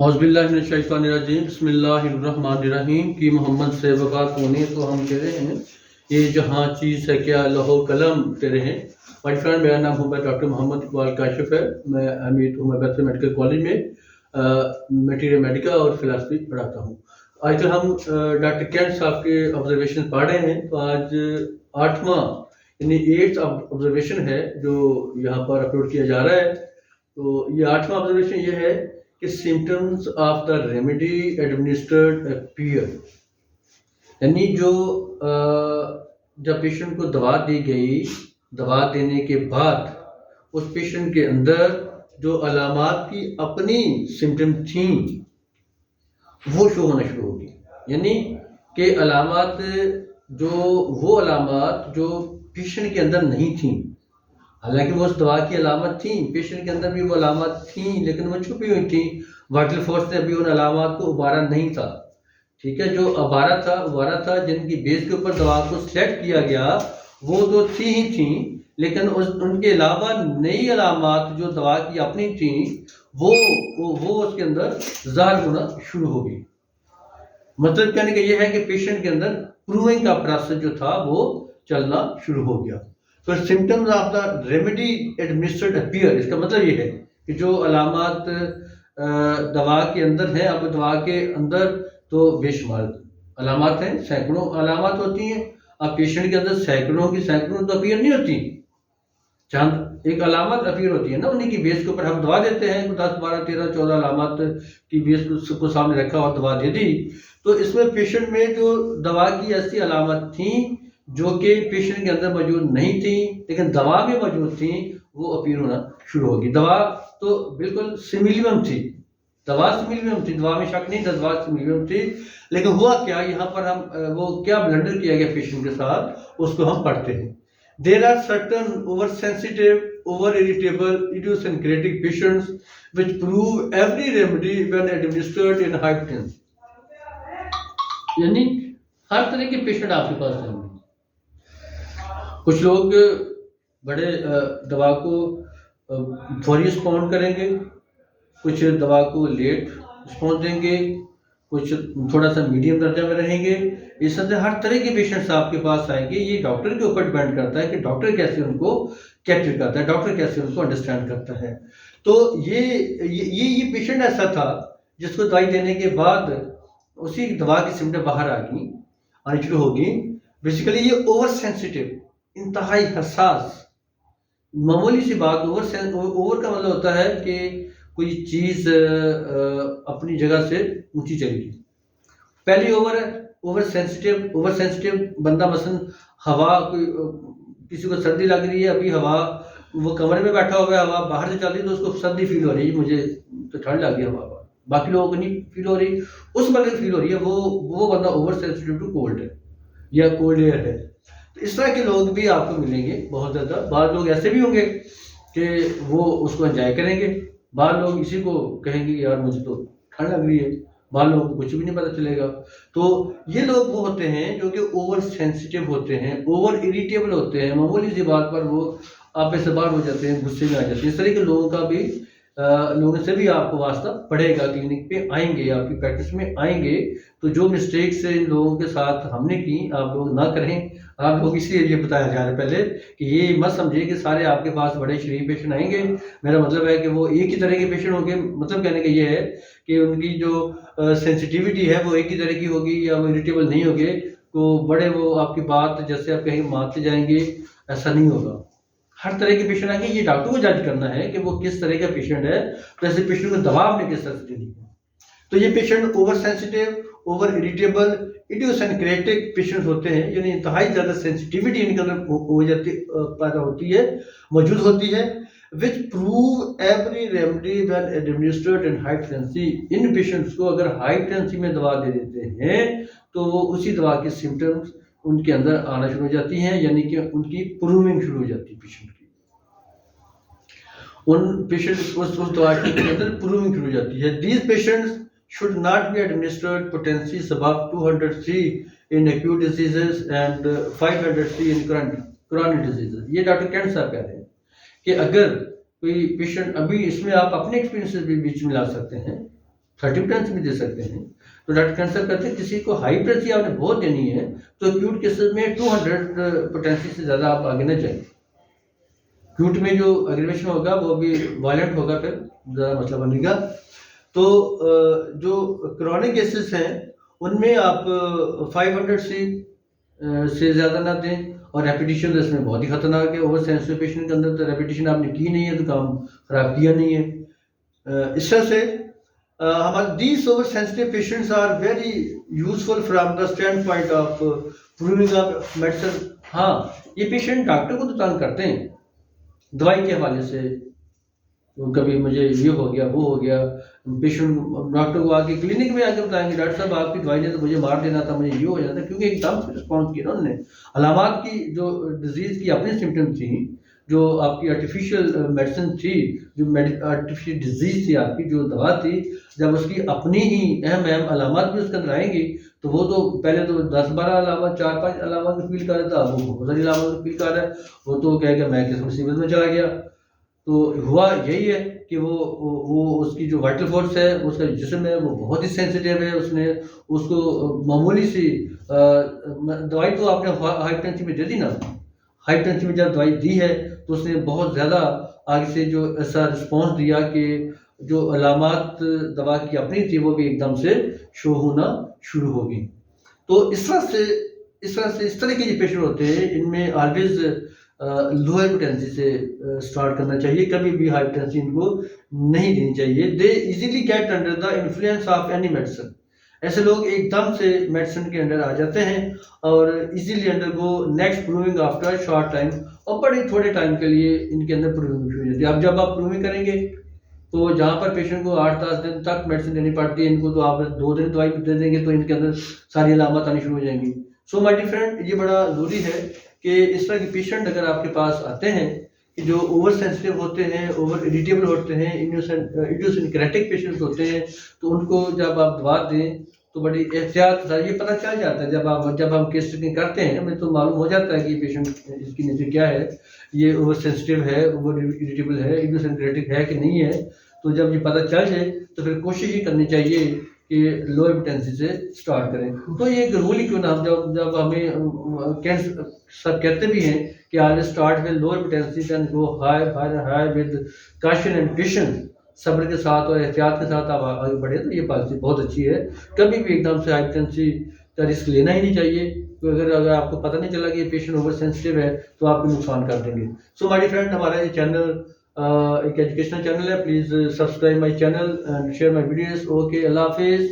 औज़ुबिल्लाहिमिनश्शैतानिर्रजीम बिस्मिल्लाहिर्रहमानिर्रहीम कि मोहम्मद से वफ़ात होने तो हम कह रहे हैं ये जहाँ चीज़ है क्या लौह कलम तेरे हैं। माय फ्रेंड, मेरा नाम डॉक्टर मोहम्मद इकबाल काशिफ है। मैं अमीर हूँ मैं मेडिकल कॉलेज में मटीरियल मेडिका और फिलासफी पढ़ाता हूँ। आजकल हम डॉक्टर कैंट साहब के ऑब्जर्वेशन पढ़ रहे हैं। तो आज 8वां यानी 8th ऑब्जर्वेशन है जो यहाँ पर अपलोड किया जा रहा है। तो ये 8वां ऑब्जर्वेशन ये है कि symptoms of the remedy administered appear, यानी जो जब पेशेंट को दवा दी गई, दवा देने के बाद उस पेशेंट के अंदर जो अलामात की अपनी सिम्टम थी वो शो होना शुरू होगी। यानी कि अलामात वो अलामात जो पेशेंट के अंदर नहीं थी, हालांकि वो उस दवा की अलामत थी, पेशेंट के अंदर भी वो अलामत थी, लेकिन वो छुपी हुई थी। वाइटल फोर्स ने अभी उन अलामत को उबारा नहीं था। ठीक है, जो उबारा था जिनकी बेस के ऊपर दवा को सेलेक्ट किया गया वो तो थी ही थी, लेकिन उनके अलावा नई अलामत जो दवा की अपनी थी वो उसके अंदर ज़ाहिर होना शुरू हो गई। मतलब कहने का ये है कि पेशेंट के अंदर प्रूविंग का प्रोसेस जो था वो चलना शुरू हो गया। तो symptoms of the remedy administered appear, इसका मतलब ये है कि जो अलामत दवा के अंदर है, अब दवा के अंदर तो बेशुमार अलामत हैं, सैकड़ों अलामत होती हैं। अब पेशेंट के अंदर सैकड़ों तो अपीयर नहीं होती, चंद एक अलामत अपीयर होती है ना, उन्हीं की बेस के ऊपर हम दवा देते हैं। 10 12 13 14 अलामत की बेस को सामने रखा और दवा दे दी। तो इसमें पेशेंट में जो दवा की ऐसी अलामत थी जो कि पेशेंट के अंदर मौजूद नहीं थी लेकिन दवा में मौजूद थी, वो अपीयर होना शुरू होगी। दवा तो बिल्कुल सिमिलियम थी, दवा में शक नहीं था, दवा सिमिलियम थी। लेकिन हुआ क्या, यहाँ पर हम वो क्या ब्लंडर किया गया पेशेंट के साथ, उसको हम पढ़ते हैं। There are certain oversensitive, over-irritable, idiosyncratic patients which prove every remedy when administered in hypertension. यानी हर तरह के पेशेंट आपके पास होंगे। कुछ लोग बड़े दवा को फौरी रिस्पॉन्ड करेंगे, कुछ दवा को लेट रिस्पॉन्स देंगे, कुछ थोड़ा सा मीडियम दर्जा में रहेंगे। इस तरह हर तरह के पेशेंट्स आपके पास आएंगे। ये डॉक्टर के ऊपर डिपेंड करता है कि डॉक्टर कैसे उनको कैटर करता है, डॉक्टर कैसे उनको अंडरस्टैंड करता है। तो ये पेशेंट ऐसा था जिसको दवाई देने के बाद उसी दवा की सिम्टम बाहर आनी शुरू होगी। बेसिकली ये ओवर सेंसिटिव, इंतहाई हसास, मामूली सी बात ओवर का मतलब होता है कि कोई चीज अपनी जगह से ऊंची चली गई। पहली ओवर सेंसिटिव बंदा, मसलन हवा, कोई किसी को सर्दी लग रही है, अभी हवा, वो कमरे में बैठा हुआ है, हवा बाहर से चल रही है तो उसको सर्दी फील हो रही है, मुझे तो ठंड लग गई हवा, बाकी लोगों को नहीं फील हो रही, उस बंदे को फील हो रही है। वो बंदा ओवर सेंसिटिव टू कोल्ड है या कोल्ड एयर है। तो इस तरह के लोग भी आपको मिलेंगे बहुत ज़्यादा। बाद लोग ऐसे भी होंगे कि वो उसको एंजॉय करेंगे, बाद लोग इसी को कहेंगे यार मुझे तो ठंड लग रही है, बाद लोगों को कुछ भी नहीं पता चलेगा। तो ये लोग वो होते हैं जो कि ओवर सेंसिटिव होते हैं, ओवर इरिटेबल होते हैं, मामूली सी बात पर वो आप से बाहर हो जाते हैं, गुस्से में आ जाते हैं। इस तरह के लोगों का भी लोगों से भी आपको वास्ता पड़ेगा। क्लिनिक पे आएंगे, आपकी प्रैक्टिस में आएंगे, तो जो मिस्टेक्स इन लोगों के साथ हमने की आप लोग ना करें। आप लोग इसलिए ये बताया जा रहा है पहले कि ये मत समझिए कि सारे आपके पास बड़े शरीफ पेशेंट आएंगे। मेरा मतलब है कि वो एक ही तरह के पेशेंट होंगे। मतलब कहने का ये है कि उनकी जो सेंसिटिविटी है वो एक ही तरह की होगी या वो इरिटेबल नहीं होंगे। तो बड़े वो आपकी बात जैसे आप कहीं मानते जाएंगे, ऐसा नहीं होगा। हर तरह के पेशेंट आएंगे, ये डॉक्टर को जज करना है कि वो किस तरह का पेशेंट है, तो ऐसे पेशेंट को दवा आपने किस तरह से देनी है। तो ये patient over sensitive, over irritable, idiosyncratic patients होते हैं, यानी इंतहाई ज़्यादा सेंसिटिविटी इनके अंदर पैदा होती है, मौजूद होती है। विच prove every remedy when administered in high frequency. In patients को अगर हाई फ्रीक्वेंसी में दवा दे देते हैं तो वो उसी दवा के सिम्टम्स उनके अंदर आना शुरू हो जाती हैं, यानी कि उनकी प्रूविंग शुरू हो जाती है पेशेंट की। उन पेशेंट्स उस दवा के अंदर प्रूविंग शुरू हो जाती है। These patients should not be administered potencies above 200C in acute diseases and 500C in chronic diseases. ये डॉक्टर कैंट साहब कह रहे हैं कि अगर कोई पेशेंट, अभी इसमें आप अपने एक्सपीरियंसेस भी बीच में ला सकते हैं, 30% भी दे सकते हैं। तो डॉक्टर कंसल्ट करते हैं किसी को हाई पोटेंसी आपने बहुत देनी है तो एक्यूट केसेस में 200 पोटेंसी से ज़्यादा आप आगे न जाएं। एक्यूट में जो एग्रीवेशन होगा वो भी वायलेंट होगा, फिर ज़्यादा मसला बनेगा। तो जो क्रॉनिक केसेस हैं उनमें आप 500 से ज़्यादा ना दें, और रेपिटेशन तो इसमें बहुत ही खतरनाक है। ओवर सेंसिटिव पेशेंट के अंदर तो रेपिटेशन आपने की नहीं है तो काम खराब किया नहीं है। इस तरह से हमारे these oversensitive patients are very useful from the standpoint of proving of medicine. हाँ, ये पेशेंट डॉक्टर को तो तंग करते हैं दवाई के हवाले से, तो कभी मुझे ये हो गया वो हो गया। पेशेंट डॉक्टर को आके क्लिनिक में आके बताएंगे डॉक्टर साहब आपकी दवाई ने तो मुझे मार देना था, मुझे ये हो जाता, क्योंकि एकदम से रिस्पॉन्स किया उन्होंने। अलामात की जो डिजीज़ की अपनी सिम्टम थी, जो आपकी आर्टिफिशियल मेडिसिन थी, जो आर्टिफिशियल डिजीज़ थी आपकी, जो दवा थी, जब उसकी अपनी ही अहम अलामात भी उसके अंदर आएंगी तो वो तो पहले तो 10-12 अलामत 4-5 अलामत फील कर रहा था, वो बहुत सारी अलामत फील कर रहा है। वो तो कहेगा मैं किस मुसीबत में चला गया। तो हुआ यही है कि वो उसकी जो वाइटल फोर्स है, उसका जिस्म है, वो बहुत ही सेंसिटिव है। उसने उसको मामूली सी दवाई तो आपने हाई टेंसी में दे दी ना, हाई टेंसी में जब दवाई दी है तो उसने बहुत ज़्यादा आगे से जो ऐसा रिस्पॉन्स दिया कि जो अलामात दवा की अपनी थी वो भी एकदम से शो होना शुरू हो गई। तो इस तरह के जो पेशेंट होते हैं इनमें ऑलवेज लोअर पोटेंसी से स्टार्ट करना चाहिए, कभी भी हाई पोटेंसी इनको नहीं देनी चाहिए। They easily get under the influence of any medicine. ऐसे लोग एकदम से मेडिसिन के अंडर आ जाते हैं और easily undergo next proving after short time, और बड़े थोड़े टाइम के लिए इनके अंदर प्रूविंग शुरू हो जाती है। अब जब आप प्रूविंग करेंगे तो जहाँ पर पेशेंट को 8-10 दिन तक मेडिसिन देनी पड़ती है, इनको तो आप 2 दिन दवाई दे देंगे तो इनके अंदर सारी अलामत आनी शुरू हो जाएंगी। सो माय डियर फ्रेंड, ये बड़ा ज़रूरी है कि इस तरह के पेशेंट अगर आपके पास आते हैं कि जो ओवर सेंसिटिव होते हैं, ओवर इरिटेबल होते हैं, इडियोसिंक्रेटिक पेशेंट्स होते हैं, तो उनको जब आप दवा दें तो बड़ी एहतियात से, ये पता चल जाता है जब हम केस स्टडी करते हैं, हमें तो मालूम हो जाता है कि पेशेंट इसकी नेचर क्या है, ये ओवर सेंसिटिव है, ओवर इरिटेबल है, इडियोसिंक्रेटिक है कि नहीं है। तो जब ये पता चल जाए तो फिर कोशिश ही करनी चाहिए कि लोअर पोटेंसी से स्टार्ट करें। तो ये एक रूल ही क्यों ना, जब हमें सब कहते भी हैं कि always start with lower potency then go high with caution and patience, सब्र के साथ और एहतियात के साथ आप आगे बढ़े तो ये पॉलिसी बहुत अच्छी है। कभी भी एकदम से हाई पोटेंसी का रिस्क लेना ही नहीं चाहिए, तो अगर आपको पता नहीं चला कि ये पेशेंट ओवर सेंसिटिव है तो आपको नुकसान कर देंगे। सो माय डियर फ्रेंड, हमारा ये चैनल एक एजुकेशनल चैनल है, please subscribe my channel and share my videos. Okay, अल्लाह हाफिज़।